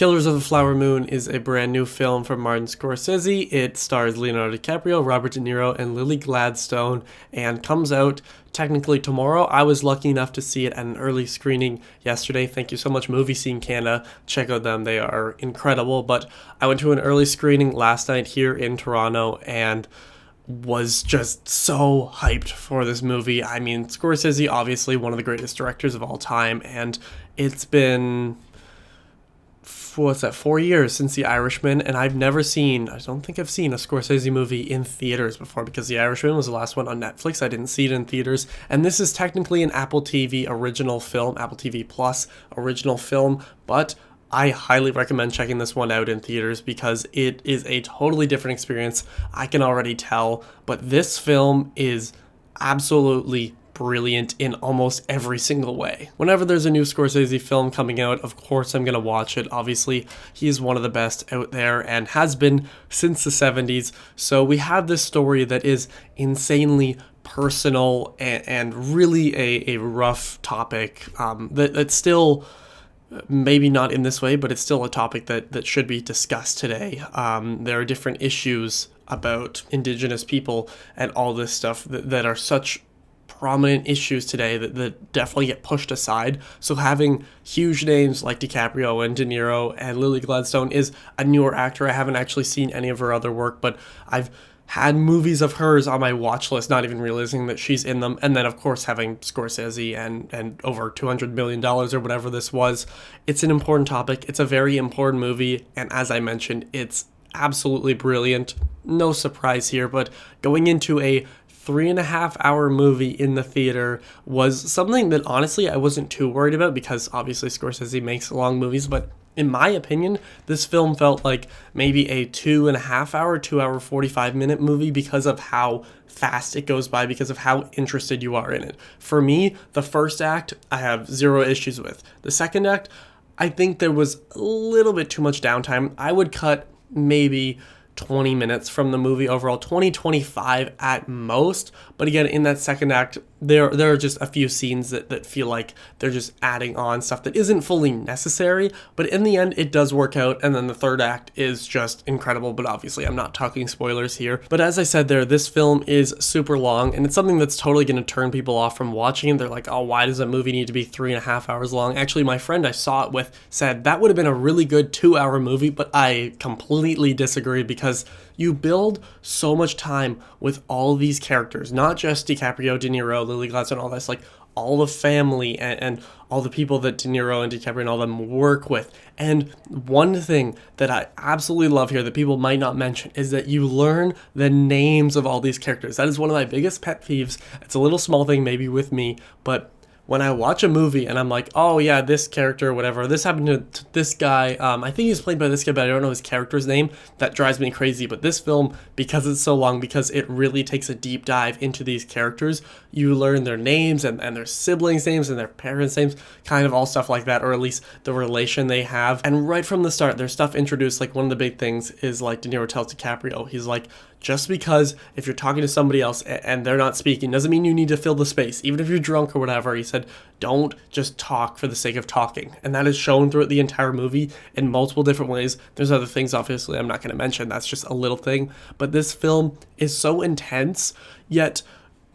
Killers of the Flower Moon is a brand new film from Martin Scorsese. It stars Leonardo DiCaprio, Robert De Niro, and Lily Gladstone, and comes out technically tomorrow. I was lucky enough to see it at an early screening yesterday. Thank you so much, Movie Scene Canada. Check out them. They are incredible. But I went to an early screening last night here in Toronto and was just so hyped for this movie. I mean, Scorsese, obviously one of the greatest directors of all time, and it's been 4 years since The Irishman, and I don't think I've seen a Scorsese movie in theaters before, because The Irishman was the last one on Netflix. I didn't see it in theaters, and this is technically an Apple TV original film, Apple TV Plus original film, but I highly recommend checking this one out in theaters because it is a totally different experience. I can already tell, but this film is absolutely brilliant in almost every single way. Whenever there's a new Scorsese film coming out, of course I'm going to watch it. Obviously, he's one of the best out there and has been since the 70s. So we have this story that is insanely personal and really a rough topic that's still maybe not in this way, but it's still a topic that should be discussed today. There are different issues about Indigenous people and all this stuff that are such prominent issues today that definitely get pushed aside. So having huge names like DiCaprio and De Niro and Lily Gladstone is a newer actor. I haven't actually seen any of her other work, but I've had movies of hers on my watch list, not even realizing that she's in them. And then, of course, having Scorsese and over $200 million or whatever this was. It's an important topic. It's a very important movie. And as I mentioned, it's absolutely brilliant. No surprise here, but going into a 3.5-hour movie in the theater was something that honestly I wasn't too worried about, because obviously Scorsese makes long movies, but in my opinion, this film felt like maybe a 2.5-hour, 2-hour, 45-minute movie because of how fast it goes by, because of how interested you are in it. For me, the first act, I have zero issues with. The second act, I think there was a little bit too much downtime. I would cut maybe 20 minutes from the movie overall, 25 at most. But again, in that second act, there are just a few scenes that feel like they're just adding on stuff that isn't fully necessary, but in the end it does work out. And then the third act is just incredible, but obviously I'm not talking spoilers here. But as I said there, this film is super long, and it's something that's totally going to turn people off from watching it. They're like, oh, why does a movie need to be 3.5 hours long? Actually, my friend I saw it with said that would have been a really good 2-hour movie, but I completely disagree, because you build so much time with all these characters, not just DiCaprio, De Niro, Lily Gladstone, all this, like all the family and all the people that De Niro and DiCaprio and all them work with. And one thing that I absolutely love here that people might not mention is that you learn the names of all these characters. That is one of my biggest pet peeves. It's a little small thing maybe with me, but when I watch a movie and I'm like, oh yeah, this character or whatever, this happened to this guy, I think he's played by this guy, but I don't know his character's name, that drives me crazy. But this film, because it's so long, because it really takes a deep dive into these characters, you learn their names and their siblings' names and their parents' names, kind of all stuff like that, or at least the relation they have. And right from the start, there's stuff introduced, like one of the big things is like De Niro tells DiCaprio, he's like, just because if you're talking to somebody else and they're not speaking doesn't mean you need to fill the space, even if you're drunk or whatever. He said, don't just talk for the sake of talking. And that is shown throughout the entire movie in multiple different ways. There's other things, obviously, I'm not going to mention. That's just a little thing. But this film is so intense, yet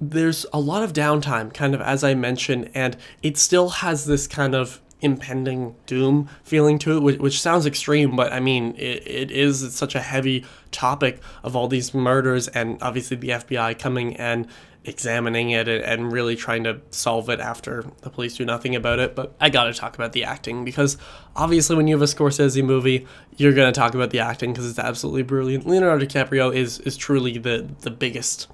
there's a lot of downtime, kind of as I mentioned, and it still has this kind of impending doom feeling to it, which sounds extreme, but I mean, it's such a heavy topic of all these murders, and obviously the FBI coming and examining it and really trying to solve it after the police do nothing about it. But I gotta talk about the acting, because obviously when you have a Scorsese movie, you're gonna talk about the acting because it's absolutely brilliant. Leonardo DiCaprio is truly the biggest,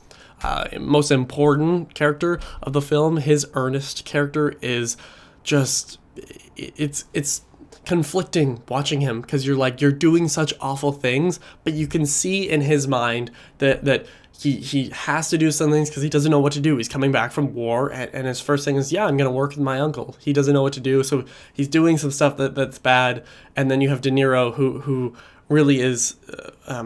most important character of the film. His earnest character is just, it's conflicting watching him, because you're doing such awful things, but you can see in his mind that he has to do some things because he doesn't know what to do. He's coming back from war, and his first thing is, yeah, I'm going to work with my uncle. He doesn't know what to do, so he's doing some stuff that's bad. And then you have De Niro, who really is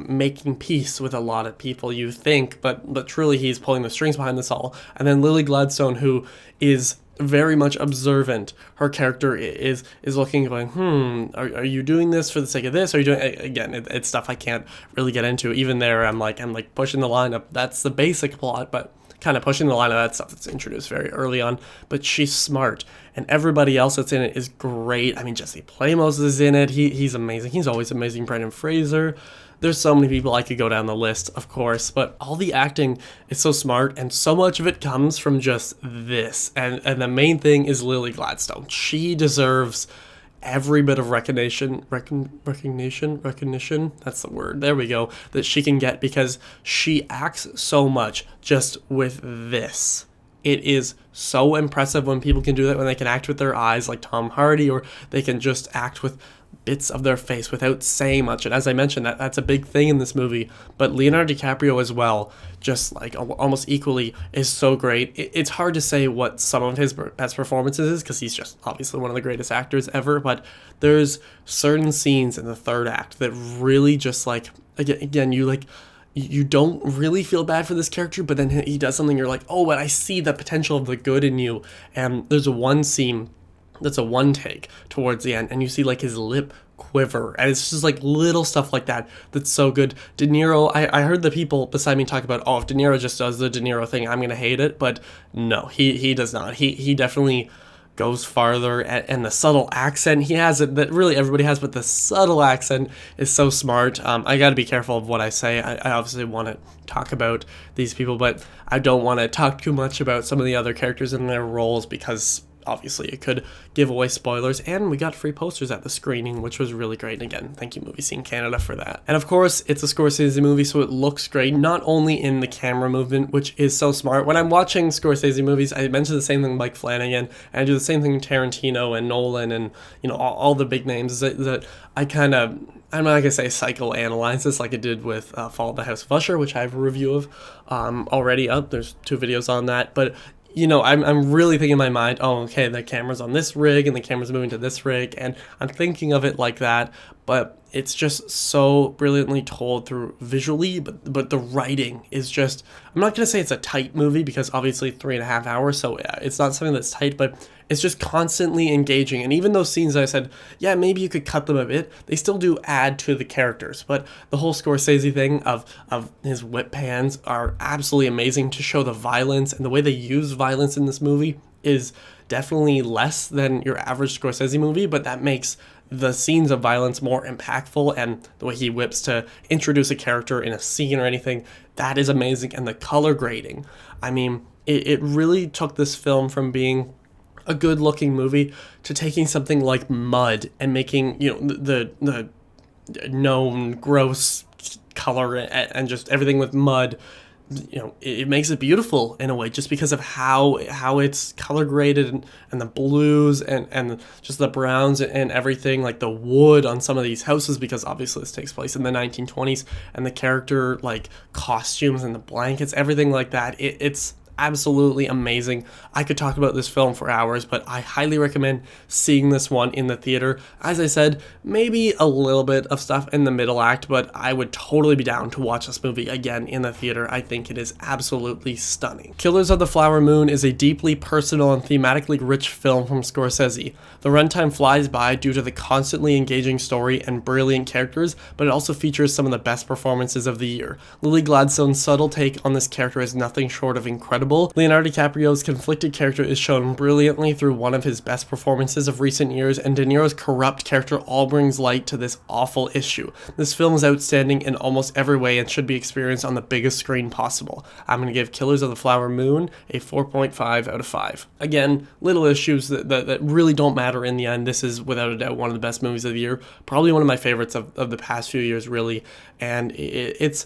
making peace with a lot of people, you think, but truly he's pulling the strings behind this all. And then Lily Gladstone, who is very much observant. Her character is looking, going, are you doing this for the sake of this? Are you doing, again, it's stuff I can't really get into. Even there, I'm like pushing the line up. That's the basic plot, but kind of pushing the line of that stuff that's introduced very early on. But she's smart, and everybody else that's in it is great. I mean, Jesse Plemons is in it. He's amazing. He's always amazing. Brendan Fraser. There's so many people I could go down the list, of course, but all the acting is so smart, and so much of it comes from just this. And the main thing is Lily Gladstone. She deserves every bit of recognition, that's the word, there we go, that she can get, because she acts so much just with this. It is so impressive when people can do that, when they can act with their eyes like Tom Hardy, or they can just act with bits of their face without saying much. And as I mentioned, that's a big thing in this movie. But Leonardo DiCaprio as well, just like almost equally, is so great. It's hard to say what some of his best performances is, because he's just obviously one of the greatest actors ever. But there's certain scenes in the third act that really just like, again, you don't really feel bad for this character, but then he does something, you're like, oh, but I see the potential of the good in you. And there's one scene that's a one take towards the end, and you see like his lip quiver, and it's just like little stuff like that that's so good. De Niro, I heard the people beside me talk about, oh, if De Niro just does the De Niro thing, I'm gonna hate it, but no, he does not. He definitely goes farther, and the subtle accent he has, it that really everybody has, but the subtle accent is so smart. I got to be careful of what I say. I obviously want to talk about these people, but I don't want to talk too much about some of the other characters and their roles, because obviously it could give away spoilers. And we got free posters at the screening, which was really great. And again, thank you Movie Scene Canada for that. And of course, it's a Scorsese movie, so it looks great, not only in the camera movement, which is so smart. When I'm watching Scorsese movies, I mentioned the same thing with Mike Flanagan, and I do the same thing with Tarantino and Nolan and, you know, all the big names, that I kind of, I'm not gonna say psychoanalyze this like I did with Fall of the House of Usher, which I have a review of already up. There's 2 videos on that, but you know, I'm really thinking in my mind, oh, okay, the camera's on this rig and the camera's moving to this rig, and I'm thinking of it like that, but it's just so brilliantly told through visually, but the writing is just, I'm not going to say it's a tight movie, because obviously 3.5 hours, so it's not something that's tight, but it's just constantly engaging. And even those scenes I said, yeah, maybe you could cut them a bit, they still do add to the characters. But the whole Scorsese thing of his whip pans are absolutely amazing to show the violence, and the way they use violence in this movie is definitely less than your average Scorsese movie, but that makes the scenes of violence more impactful. And the way he whips to introduce a character in a scene or anything, that is amazing. And the color grading, I mean, it really took this film from being a good looking movie to taking something like Mud and making, you know, the known gross color and just everything with Mud, you know, it makes it beautiful in a way, just because of how it's color graded, and the blues and just the browns and everything, like the wood on some of these houses, because obviously this takes place in the 1920s, and the character like costumes and the blankets, everything like that. It's absolutely amazing. I could talk about this film for hours, but I highly recommend seeing this one in the theater. As I said, maybe a little bit of stuff in the middle act, but I would totally be down to watch this movie again in the theater. I think it is absolutely stunning. Killers of the Flower Moon is a deeply personal and thematically rich film from Scorsese. The runtime flies by due to the constantly engaging story and brilliant characters, but it also features some of the best performances of the year. Lily Gladstone's subtle take on this character is nothing short of incredible. Leonardo DiCaprio's conflicted character is shown brilliantly through one of his best performances of recent years, and De Niro's corrupt character all brings light to this awful issue. This film is outstanding in almost every way and should be experienced on the biggest screen possible. I'm going to give Killers of the Flower Moon a 4.5 out of 5. Again, little issues that really don't matter in the end. This is without a doubt one of the best movies of the year, probably one of my favorites of the past few years, really, and it's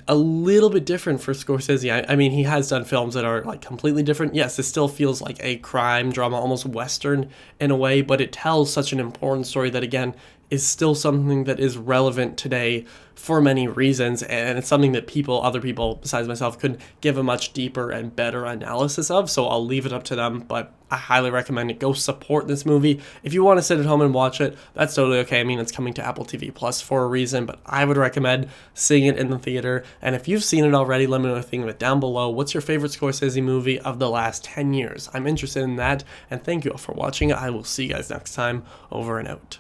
a little bit different for Scorsese. I mean, he has done films that are like completely different. Yes, it still feels like a crime drama, almost Western in a way, but it tells such an important story that, again, is still something that is relevant today for many reasons, and it's something that other people besides myself could give a much deeper and better analysis of, so I'll leave it up to them. But I highly recommend it. Go support this movie. If you want to sit at home and watch it, that's totally okay. I mean, it's coming to Apple TV Plus for a reason, but I would recommend seeing it in the theater. And if you've seen it already, let me know what you think of it down below. What's your favorite Scorsese movie of the last 10 years? I'm interested in that, and thank you all for watching. I will see you guys next time. Over and out.